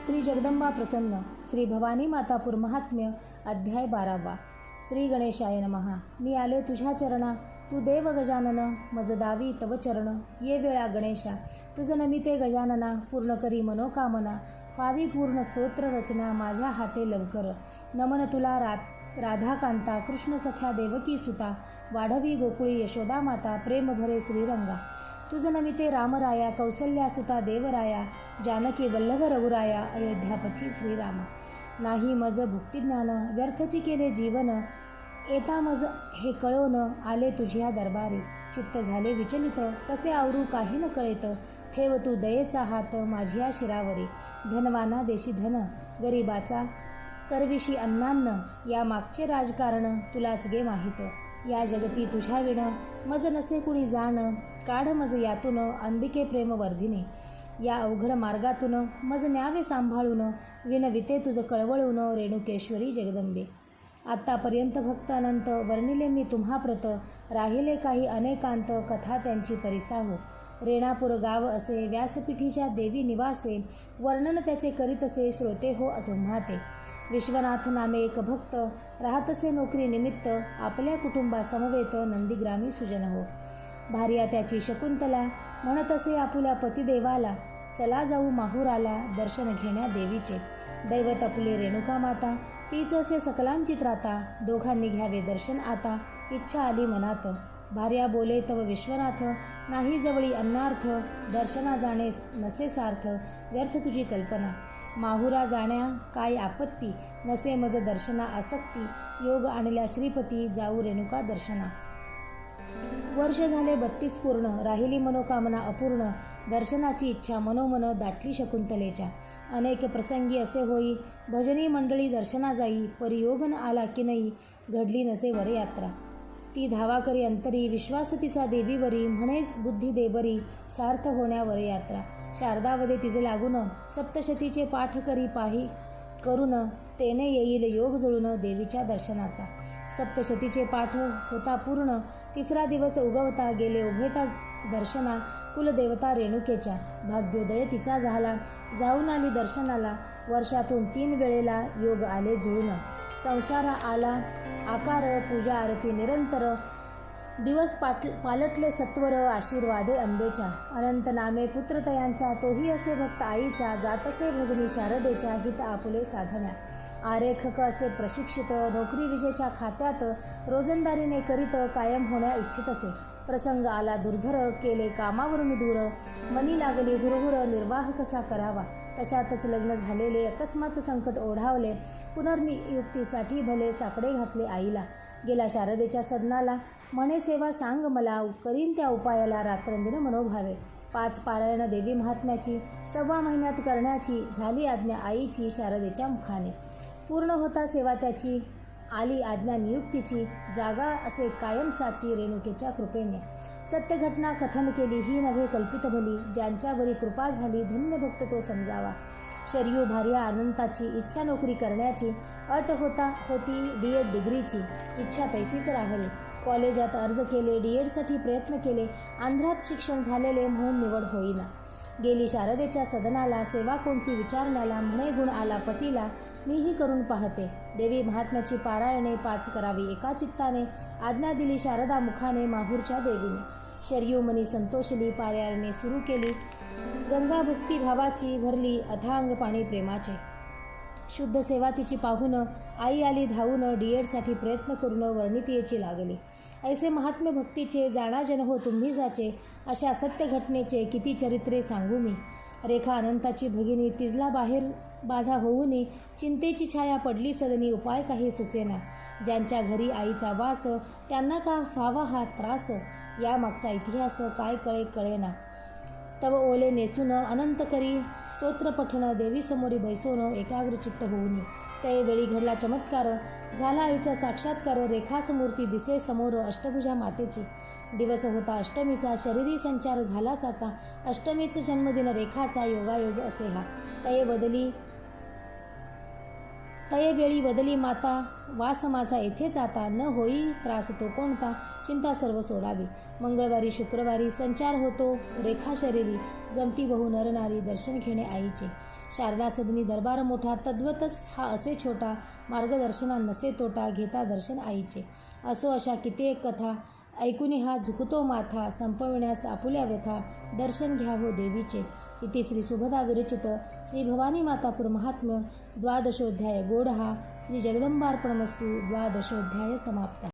श्री जगदंबा प्रसन्न श्री भवानी मातापूर महात्म्य अध्याय 12. श्री गणेशाय नमः. मी आले तुझ्या चरणा, तू देव गजानन, मज दावी तव चरण. ये वेळा गणेशा, तुझ नमिते गजानना, पूर्ण करी मनोकामना. फावी पूर्ण स्तोत्र रचना, माझ्या हाते लवकर. नमन तुला राधाकांता, कृष्ण सख्या देवकी सुता. वाढवी गोकुळी यशोदा माता, प्रेम भरे श्रीरंगा. तुझ नमिते रामराया, कौसल्या सुता देवराया. जानकी वल्लभ रघुराया, अयोध्यापती श्रीरामा. नाही मज भक्तिज्ञान, व्यर्थची केले जीवन. येता मज हे कळोन, आले तुझ्या दरबारी. चित्त झाले विचलित, कसे आवरू काही न कळेत. ठेव तू दयेचा हात, माझ्या शिरावरी. धनवाना देशी धन, गरिबाचा करविशी अन्नान्न. या मागचे राजकारण, तुलाच गे माहीत. या जगती तुझ्या विण, मज नसे कुणी जाण. काढ मज यातून, अंबिके प्रेमवर्धिनी. या अवघड मार्गातून, मज न्यावे सांभाळून. विनविते तुझ कळवळून, रेणुकेश्वरी जगदंबे. आत्तापर्यंत भक्त अनंत, वर्णिले मी तुम्हा प्रत. राहिले काही अनेकांत, कथा त्यांची परिसाहो. रेणापूर गाव असे, व्यासपीठीच्या देवी निवासे. वर्णन त्याचे करीतसे, श्रोते हो तुम्हा ते. विश्वनाथ नामे एक भक्त, राहतसे नोकरी निमित्त. आपल्या कुटुंबा समवेत, नंदीग्रामी सुजन हो. भार्या त्याची शकुंतला, म्हणत असे आपुल्या पतिदेवाला. चला जाऊ माहुराला, दर्शन घेण्या देवीचे. दैवत आपले रेणुका माता, तीच असे सकलांची त्राता. दोघांनी घ्यावे दर्शन आता, इच्छा आली मनात. भार्या बोले तव विश्वनाथ, नाही जवळी अन्नार्थ. दर्शना जाणे नसे सार्थ, व्यर्थ तुझी कल्पना. माहुरा जाण्या काय आपत्ती, नसे मज दर्शना आसक्ती. योग आणल्या श्रीपती, जाऊ रेणुका दर्शना. वर्ष झाले 32 पूर्ण, राहिली मनोकामना अपूर्ण. दर्शनाची इच्छा मनोमन, दाटली शकुंतलेच्या. अनेक प्रसंगी असे होई, भजनी मंडळी दर्शना जाई. परियोग न आला की नाही, घडली नसे वरयात्रा. ती धावा करी अंतरी, विश्वास तिचा देवीवरी. म्हणे बुद्धी देबरी, सार्थ होण्या वरयात्रा. शारदावदे तिचे लागून, सप्तशतीचे पाठ करी पाही करून. तेने येईल योग जुळून, देवीच्या दर्शनाचा. सप्तशतीचे पाठ होता पूर्ण, तिसरा दिवस उगवता. गेले उभेता दर्शना, कुलदेवता रेणुकेच्या. भाग्योदय तिचा झाला, जाऊन आली दर्शनाला. वर्षातून 3 वेळेला, योग आले जुळून. संसार आला आकार, पूजा आरती निरंतर. दिवस पालटले सत्वर, आशीर्वादे अंबेच्या. अनंत नामे पुत्रतयांचा, तोही असे भक्त आईचा. जातसे भजनी शारदेच्या, हित आपुले साधण्या. आरेखक असे प्रशिक्षित, नोकरी विजेच्या खात्यात. रोजंदारीने करीत, कायम होण्या इच्छित असे. प्रसंग आला दुर्धर, केले कामावरून दूर. मनी लागली हुरहुर, निर्वाह कसा करावा. तशातच लग्न झालेले, अकस्मात संकट ओढावले. पुनर्नियुक्तीसाठी भले साकडे घातले आईला. गेला शारदेच्या सदनाला, म्हणे सेवा सांग मला. करीन त्या उपायाला, रात्रंदिन मनोभावे. 5 पारायण देवी महात्म्याची, 1.25 महिन्यात करण्याची. झाली आज्ञा आईची, शारदेच्या मुखाने. पूर्ण होता सेवा त्याची, आली आज्ञा नियुक्तीची. जागा असे कायम साची, रेणुकेच्या कृपेने. सत्य घटना कथन केली, ही नव्हे कल्पित भली. ज्यांच्यावरी कृपा झाली, धन्य भक्त तो समजावा. शरयू भार्या अनंताची, इच्छा नोकरी करण्याची. अट होती D.Ed डिग्रीची, इच्छा तैसीच राहिली. कॉलेजात अर्ज केले, D.Edसाठी प्रयत्न केले. आंध्रात शिक्षण झालेले, म्हणून निवड होईना. गेली शारदेच्या सदनाला, सेवा कोणती विचारण्याला. म्हणे गुण आला पतीला, मीही करून पाहते. देवी महात्म्याची पारायणे 5 करावी एका चित्ताने. आज्ञा दिली शारदा मुखाने, माहूरच्या देवीने. शरयू मनी संतोषली, पारायणे सुरू केली. गंगा भक्ती भावाची, भरली अथांग पाणी प्रेमाचे. शुद्ध सेवा तिची पाहून, आई आली धावून. D.Edसाठी प्रयत्न करून, वर्णितीयेची लागली. ऐसे महात्म्य भक्तीचे, जाणा जन हो तुम्ही जाचे. अशा सत्य घटनेचे, किती चरित्रे सांगू मी. रेखा अनंताची भगिनी, तिजला बाहेर बाधा होऊनी. चिंतेची छाया पडली सदनी, उपाय काही सुचेना. ज्यांच्या घरी आईचा वास, त्यांना का व्हावा हा त्रास. या मागचा इतिहास, काय कळेना. तव ओले नेसून, अनंत करी स्तोत्र पठण. देवी समोरी बैसोन, एकाग्रचित्त होऊनी. ते वेळी घडला चमत्कार, झाला आईचा साक्षात्कार. रेखासमूर्ती दिसे समोर, अष्टभुजा मातेची. दिवस होता अष्टमीचा, शरीरी संचार झाला साचा. अष्टमीचा जन्मदिन रेखाचा, योगायोग असे हा. तये बदली तये वेळी वदली माता, वास माझा येथेच आता, न होई त्रास तो कोणता, चिंता सर्व सोडावी. मंगळवारी शुक्रवारी संचार होतो रेखा शरीरी, जमती बहु नरनारी दर्शन घेणे आईचे. शारदा सदनी दरबार मोठा, तद्वतच हा असे छोटा, मार्गदर्शना नसे तोटा, घेता दर्शन आईचे. असो अशा कित्येक कथा, ऐकुनी हा झुकतो माथा, संपविण्यास आपुल्या व्यथा, दर्शन घ्या हो देवीचे. इति श्री सुभदा विरचित श्री भवानी मातापूर महात्म्य द्वादशोध्याय गोड हा. श्री जगदंबार्पणमस्तु. द्वादशोध्याय समाप्त.